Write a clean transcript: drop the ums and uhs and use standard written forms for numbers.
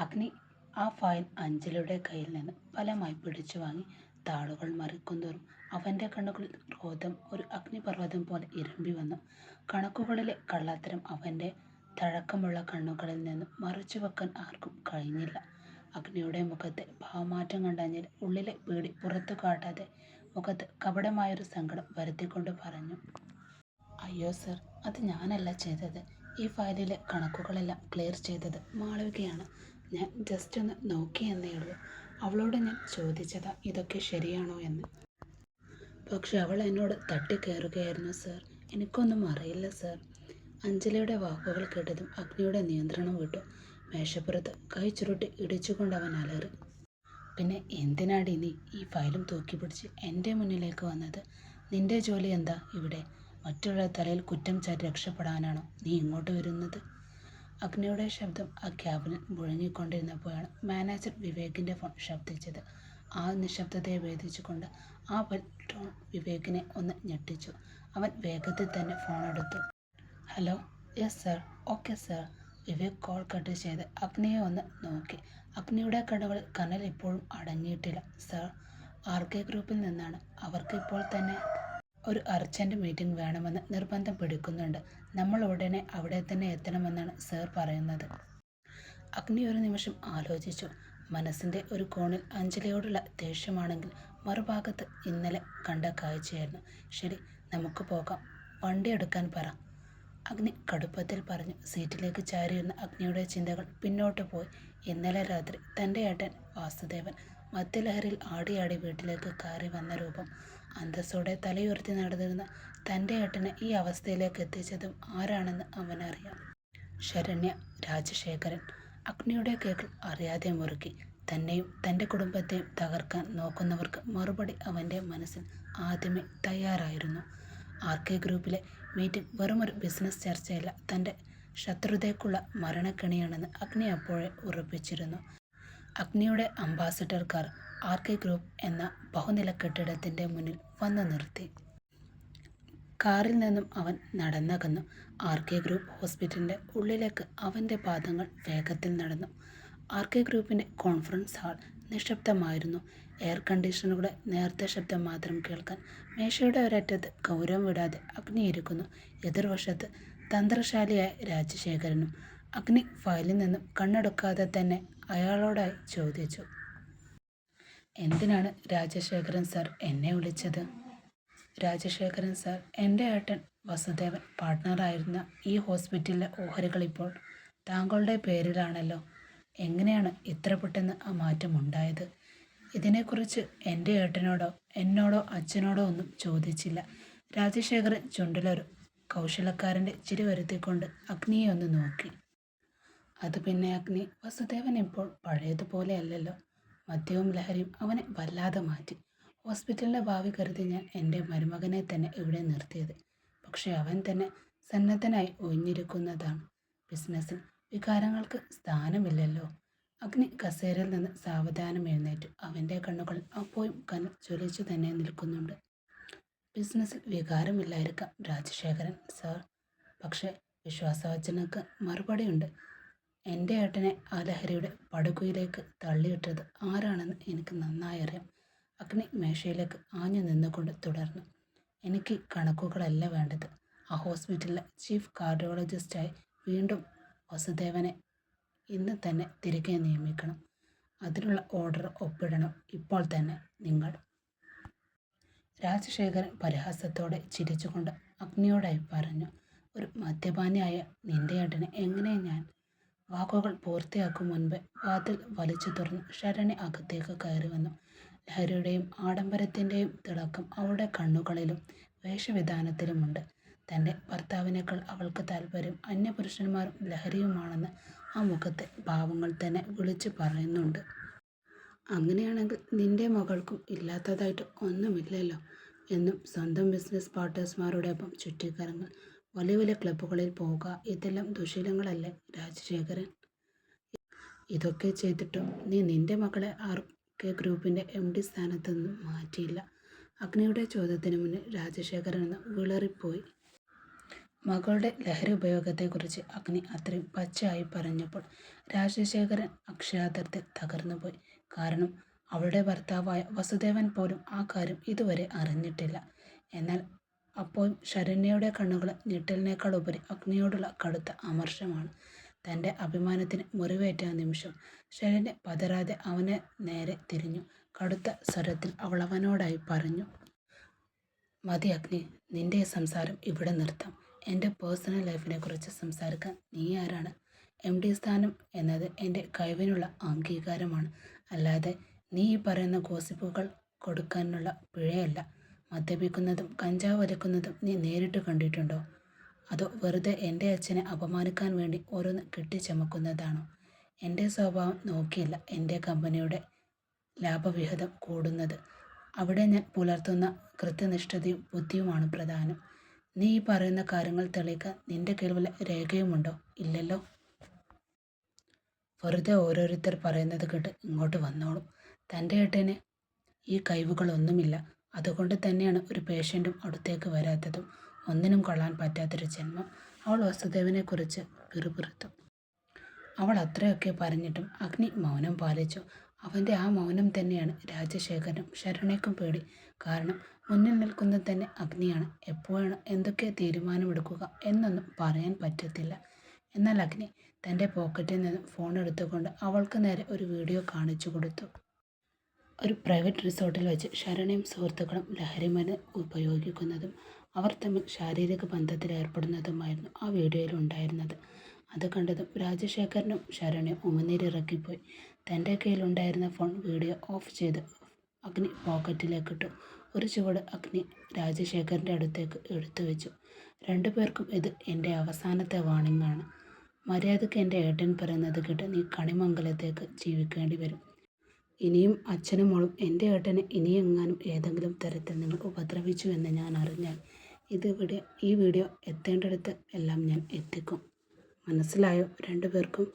അഗ്നി ആ ഫയൽ അഞ്ജലിയുടെ കയ്യിൽ നിന്ന് ബലമായി പിടിച്ചു വാങ്ങി. താളുകൾ മറിക്കുന്തോറും അവൻ്റെ കണ്ണുകളിൽ ക്രോധം ഒരു അഗ്നിപർവ്വതം പോലെ ഇരമ്പി വന്നു. കണക്കുകളിലെ കള്ളത്തരം അവൻ്റെ തഴക്കമുള്ള കണ്ണുകളിൽ നിന്നും മറച്ചു വെക്കാൻ ആർക്കും കഴിഞ്ഞില്ല. അഗ്നിയുടെ മുഖത്തെ ഭാവമാറ്റം കണ്ട അഞ്ജലി ഉള്ളിലെ പേടി പുറത്തു കാട്ടാതെ മുഖത്ത് കപടമായൊരു സങ്കടം വരുത്തിക്കൊണ്ട് പറഞ്ഞു, അയ്യോ സർ, അത് ഞാനല്ല ചെയ്തത്. ഈ ഫയലിലെ കണക്കുകളെല്ലാം ക്ലിയർ ചെയ്തത് മാളവികയാണ്. ഞാൻ ജസ്റ്റ് ഒന്ന് നോക്കിയെന്നേ ഉള്ളൂ. അവളോട് ഞാൻ ചോദിച്ചതാ ഇതൊക്കെ ശരിയാണോ എന്ന്. പക്ഷെ അവൾ എന്നോട് തട്ടിക്കയറുകയായിരുന്നു സർ. എനിക്കൊന്നും അറിയില്ല സർ. അഞ്ജലിയുടെ വാക്കുകൾ കേട്ടതും അഗ്നിയുടെ നിയന്ത്രണം വിട്ടു. മേശപ്പുറത്ത് കൈ ചുരുട്ടി ഇടിച്ചുകൊണ്ട് അവൻ അലറി, പിന്നെ എന്തിനാടി നീ ഈ ഫയലും തൂക്കിപ്പിടിച്ച് എൻ്റെ മുന്നിലേക്ക് വന്നത്? നിന്റെ ജോലി എന്താ ഇവിടെ? മറ്റുള്ള തലയിൽ കുറ്റം ചാരി രക്ഷപ്പെടാനാണോ നീ ഇങ്ങോട്ട് വരുന്നത്? അഗ്നിയുടെ ശബ്ദം ആ ക്യാബിനിൽ മുഴങ്ങിക്കൊണ്ടിരുന്നപ്പോഴാണ് മാനേജർ വിവേകിൻ്റെ ഫോൺ ശബ്ദിച്ചത്. ആ നിശബ്ദതയെ ഭേദിച്ചുകൊണ്ട് ആ ടോൺ വിവേകിനെ ഒന്ന് ഞെട്ടിച്ചു. അവൻ വേഗത്തിൽ തന്നെ ഫോൺ എടുത്തു. Hello, yes sir, okay sir. Vivek call cut ചെയ്ത് അഗ്നിയെ ഒന്ന് നോക്കി. അഗ്നിയുടെ കണ്ണുകളിൽ കനൽ ഇപ്പോഴും അടങ്ങിയിട്ടില്ല. സർ, RK ഗ്രൂപ്പിൽ നിന്നാണ്. അവർക്ക് ഇപ്പോൾ തന്നെ ഒരു അർജൻറ്റ് മീറ്റിംഗ് വേണമെന്ന് നിർബന്ധം പിടിക്കുന്നുണ്ട്. നമ്മൾ ഉടനെ അവിടെ തന്നെ എത്തണമെന്നാണ് സർ പറയുന്നത്. അഗ്നി ഒരു നിമിഷം ആലോചിച്ചു. മനസ്സിൻ്റെ ഒരു കോണിൽ അഞ്ജലിയോടുള്ള ദേഷ്യമാണെങ്കിൽ മറുഭാഗത്ത് ഇന്നലെ കണ്ട കാഴ്ചയായിരുന്നു. ശരി, നമുക്ക് പോകാം. വണ്ടി എടുക്കാൻ പറ, അഗ്നി കടുപ്പത്തിൽ പറഞ്ഞു. സീറ്റിലേക്ക് ചാരിയിരുന്ന അഗ്നിയുടെ ചിന്തകൾ പിന്നോട്ട് പോയി. ഇന്നലെ രാത്രി തൻ്റെ ഏട്ടൻ വാസുദേവൻ മദ്യലഹരിയിൽ ആടിയാടി വീട്ടിലേക്ക് കയറി വന്ന രൂപം, അന്തസ്സോടെ തലയുയർത്തി നടന്നിരുന്ന തൻ്റെ ഏട്ടനെ ഈ അവസ്ഥയിലേക്ക് എത്തിച്ചതും ആരാണെന്ന് അവനറിയാം. ശരണ്യ രാജശേഖരൻ. അഗ്നിയുടെ കേക്കിൾ അറിയാതെ മുറുക്കി. തന്നെയും തൻ്റെ കുടുംബത്തെയും തകർക്കാൻ നോക്കുന്നവർക്ക് മറുപടി അവൻ്റെ മനസ്സിൽ ആദ്യമേ തയ്യാറായിരുന്നു. RK ഗ്രൂപ്പിലെ മീറ്റിംഗ് വെറുമൊരു ബിസിനസ് ചർച്ചയല്ല, തൻ്റെ ശത്രുതയ്ക്കുള്ള മരണക്കെണിയാണെന്ന് അഗ്നി അപ്പോഴേ ഉറപ്പിച്ചിരുന്നു. അഗ്നിയുടെ അംബാസഡർ കാർ RK ഗ്രൂപ്പ് എന്ന ബഹുനില കെട്ടിടത്തിൻ്റെ മുന്നിൽ വന്നു നിർത്തി. കാറിൽ നിന്നും അവൻ നടന്നകന്നു. RK ഗ്രൂപ്പ് ഹോസ്പിറ്റലിൻ്റെ ഉള്ളിലേക്ക് അവൻ്റെ പാദങ്ങൾ വേഗത്തിൽ നടന്നു. RK ഗ്രൂപ്പിൻ്റെ കോൺഫറൻസ് ഹാൾ നിശബ്ദമായിരുന്നു. എയർ കണ്ടീഷനുകളുടെ നേർത്ത ശബ്ദം മാത്രം കേൾക്കാൻ. മേശയുടെ ഒരറ്റത്ത് ഗൗരവം വിടാതെ അഗ്നി ഇരിക്കുന്നു. എതിർവശത്ത് തന്ത്രശാലിയായ രാജശേഖരനും. അഗ്നി ഫയലിൽ നിന്നും കണ്ണെടുക്കാതെ തന്നെ അയാളോടായി ചോദിച്ചു, എന്തിനാണ് രാജശേഖരൻ സാർ എന്നെ വിളിച്ചത്? രാജശേഖരൻ സാർ, എൻ്റെ ഏട്ടൻ വസുദേവൻ പാർട്ട്ണറായിരുന്ന ഈ ഹോസ്പിറ്റലിലെ ഓഹരികൾ ഇപ്പോൾ താങ്കളുടെ പേരിലാണല്ലോ. എങ്ങനെയാണ് ഇത്ര പെട്ടെന്ന് ആ മാറ്റം ഉണ്ടായത്? ഇതിനെക്കുറിച്ച് എൻ്റെ ഏട്ടനോടോ എന്നോടോ അച്ഛനോടോ ഒന്നും ചോദിച്ചില്ല. രാജശേഖരൻ ചുണ്ടിലൊരു കൗശലക്കാരൻ്റെ ചിരി വരുത്തിക്കൊണ്ട് അഗ്നിയെ ഒന്ന് നോക്കി. അത് പിന്നെ അഗ്നി, വസുദേവൻ ഇപ്പോൾ പഴയതുപോലെ അല്ലല്ലോ. മദ്യവും ലഹരിയും അവനെ വല്ലാതെ മാറ്റി. ഹോസ്പിറ്റലിൻ്റെ ഭാവി കരുതി ഞാൻ എൻ്റെ മരുമകനെ തന്നെ ഇവിടെ നിർത്തിയത്. പക്ഷേ അവൻ തന്നെ സന്നദ്ധനായി ഒഴിഞ്ഞിരിക്കുന്നതാണ്. ബിസിനസ്സിൽ വികാരങ്ങൾക്ക് സ്ഥാനമില്ലല്ലോ. അഗ്നി കസേരയിൽ നിന്ന് സാവധാനം എഴുന്നേറ്റു. അവൻ്റെ കണ്ണുകൾ അപ്പോഴും കനൽ ജ്വലിച്ചു തന്നെ നിൽക്കുന്നുണ്ട്. ബിസിനസ്സിൽ വികാരമില്ലായിരിക്കാം രാജശേഖരൻ സാർ, പക്ഷേ വിശ്വാസവചനക്ക് മറുപടിയുണ്ട്. എൻ്റെ ഏട്ടനെ ആ ലഹരിയുടെ പടുകുയിലേക്ക് തള്ളിയിട്ടത് ആരാണെന്ന് എനിക്ക് നന്നായി അറിയാം. അഗ്നി മേശയിലേക്ക് ആഞ്ഞു നിന്നുകൊണ്ട് തുടർന്നു. എനിക്ക് കണക്കുകളല്ല വേണ്ടത്. ആ ഹോസ്പിറ്റലിലെ ചീഫ് കാർഡിയോളജിസ്റ്റായി വീണ്ടും വസുദേവനെ ഇന്ന് തന്നെ തിരികെ നിയമിക്കണം. അതിനുള്ള ഓർഡർ ഒപ്പിടണം ഇപ്പോൾ തന്നെ നിങ്ങൾ. രാജശേഖരൻ പരിഹാസത്തോടെ ചിരിച്ചുകൊണ്ട് അഗ്നിയോടായി പറഞ്ഞു. ഒരു മദ്യപാനിയായ നിന്റെ ഏട്ടനെ എങ്ങനെ ഞാൻ? വാക്കുകൾ പൂർത്തിയാക്കും മുൻപ് വാതിൽ വലിച്ചു തുറന്ന് ശരണ്യ അകത്തേക്ക് കയറി വന്നു. ലഹരിയുടെയും ആഡംബരത്തിൻ്റെയും തിളക്കം അവളുടെ കണ്ണുകളിലും വേഷവിധാനത്തിലുമുണ്ട്. തൻ്റെ ഭർത്താവിനേക്കാൾ അവൾക്ക് താല്പര്യം അന്യപുരുഷന്മാരും ലഹരിയുമാണെന്ന് ആ മുഖത്തെ ഭാവങ്ങൾ തന്നെ വിളിച്ചു പറയുന്നുണ്ട്. അങ്ങനെയാണെങ്കിൽ നിന്റെ മകൾക്കും ഇല്ലാത്തതായിട്ട് ഒന്നുമില്ലല്ലോ. എന്നും സ്വന്തം ബിസിനസ് പാർട്ട്നേഴ്സ്മാരോടൊപ്പം ചുറ്റിക്കറങ്ങൽ, വലിയ വലിയ ക്ലബ്ബുകളിൽ പോവുക, ഇതെല്ലാം ദുശീലങ്ങളല്ലേ രാജശേഖരൻ? ഇതൊക്കെ ചെയ്തിട്ടും നീ നിന്റെ മകളെ RK ഗ്രൂപ്പിൻ്റെ MD സ്ഥാനത്ത് നിന്നും മാറ്റിയില്ല. അഗ്നിയുടെ ചോദ്യത്തിന് മുന്നിൽ രാജശേഖരൻ എന്ന് വിളറിപ്പോയി. മകളുടെ ലഹരി ഉപയോഗത്തെക്കുറിച്ച് അഗ്നി അത്രയും പച്ചയായി പറഞ്ഞപ്പോൾ രാജശേഖരൻ അക്ഷരാർത്ഥത്തിൽ തകർന്നുപോയി. കാരണം അവളുടെ ഭർത്താവായ വസുദേവൻ പോലും ആ കാര്യം ഇതുവരെ അറിഞ്ഞിട്ടില്ല. എന്നാൽ അപ്പോഴും ശരണ്യയുടെ കണ്ണുകൾ ഞെട്ടലിനേക്കാൾ ഉപരി അഗ്നിയോടുള്ള കടുത്ത അമർഷമാണ്. തൻ്റെ അഭിമാനത്തിന് മുറിവേറ്റ നിമിഷം ശരണ്യ പതറാതെ അവനെ നേരെ തിരിഞ്ഞു. കടുത്ത സ്വരത്തിൽ അവൾ അവനോടായി പറഞ്ഞു, മതി അഗ്നി, നിന്റെ സംസാരം ഇവിടെ നിർത്താം. എൻ്റെ പേഴ്സണൽ ലൈഫിനെ കുറിച്ച് സംസാരിക്കാൻ നീ ആരാണ്? MD സ്ഥാനം എന്നത് എൻ്റെ കഴിവിനുള്ള അംഗീകാരമാണ്, അല്ലാതെ നീ ഈ പറയുന്ന ഗോസിപ്പുകൾ കൊടുക്കാനുള്ള പിഴയല്ല. മദ്യപിക്കുന്നതും കഞ്ചാവ് വലിക്കുന്നതും നീ നേരിട്ട് കണ്ടിട്ടുണ്ടോ? അതോ വെറുതെ എൻ്റെ അച്ഛനെ അപമാനിക്കാൻ വേണ്ടി ഓരോന്ന് കെട്ടിച്ചമക്കുന്നതാണോ? എൻ്റെ സ്വഭാവം നോക്കിയില്ല എൻ്റെ കമ്പനിയുടെ ലാഭവിഹിതം കൂടുന്നത്. അവിടെ ഞാൻ പുലർത്തുന്ന കൃത്യനിഷ്ഠതയും ബുദ്ധിയുമാണ് പ്രധാനം. നീ ഈ പറയുന്ന കാര്യങ്ങൾ തെളിയിക്കാൻ നിന്റെ കയ്യിൽ വല്ല രേഖയുമുണ്ടോ? ഇല്ലല്ലോ. വെറുതെ ഓരോരുത്തർ പറയുന്നത് കേട്ട് ഇങ്ങോട്ട് വന്നോളും. തൻ്റെ ഏട്ടന് ഈ കഴിവുകളൊന്നുമില്ല. അതുകൊണ്ട് തന്നെയാണ് ഒരു പേഷ്യൻറ്റും അടുത്തേക്ക് വരാത്തതും. ഒന്നിനും കൊള്ളാൻ പറ്റാത്തൊരു ജന്മം. അവൾ വസുദേവനെക്കുറിച്ച് പിറുപിറുത്തു. അവൾ അത്രയൊക്കെ പറഞ്ഞിട്ടും അഗ്നി മൗനം പാലിച്ചു. അവൻ്റെ ആ മൗനം തന്നെയാണ് രാജശേഖരനും ശരണ്യക്കും പേടി. കാരണം മുന്നിൽ നിൽക്കുന്നത് തന്നെ അഗ്നിയാണ്. എപ്പോഴാണ് എന്തൊക്കെ തീരുമാനമെടുക്കുക എന്നൊന്നും പറയാൻ പറ്റത്തില്ല. എന്നാൽ അഗ്നി തൻ്റെ പോക്കറ്റിൽ നിന്ന് ഫോൺ എടുത്തുകൊണ്ട് അവൾക്ക് നേരെ ഒരു വീഡിയോ കാണിച്ചു കൊടുത്തു. ഒരു പ്രൈവറ്റ് റിസോർട്ടിൽ വെച്ച് ശരണ്യയും സുഹൃത്തുക്കളും ലഹരിമരുന്ന് ഉപയോഗിക്കുന്നതും അവർ തമ്മിൽ ശാരീരിക ബന്ധത്തിലേർപ്പെടുന്നതുമായിരുന്നു ആ വീഡിയോയിൽ ഉണ്ടായിരുന്നത്. അത് കണ്ടതും രാജശേഖരനും ശരണ്യയും ഉമിനീരിറക്കിപ്പോയി. തൻ്റെ കയ്യിലുണ്ടായിരുന്ന ഫോൺ വീഡിയോ ഓഫ് ചെയ്ത് അഗ്നി പോക്കറ്റിലേക്കിട്ടു. ഒരു ചുവട് അഗ്നി രാജശേഖരൻ്റെ അടുത്തേക്ക് എടുത്തു വെച്ചു. രണ്ടുപേർക്കും ഇത് എൻ്റെ അവസാനത്തെ വാണിംഗ് ആണ്. മര്യാദയ്ക്ക് എൻ്റെ ഏട്ടൻ പറയുന്നത് കേട്ട് നീ കണിമംഗലത്തേക്ക് ജീവിക്കേണ്ടി വരും. ഇനിയും അച്ഛനും മോളും എൻ്റെ ഏട്ടനെ ഇനിയെങ്ങാനും ഏതെങ്കിലും തരത്തിൽ നിങ്ങൾ ഉപദ്രവിച്ചു എന്ന് ഞാൻ അറിഞ്ഞാൽ ഈ വീഡിയോ എത്തേണ്ടിടത്ത് എല്ലാം ഞാൻ എത്തിക്കും. മനസ്സിലായോ രണ്ടുപേർക്കും?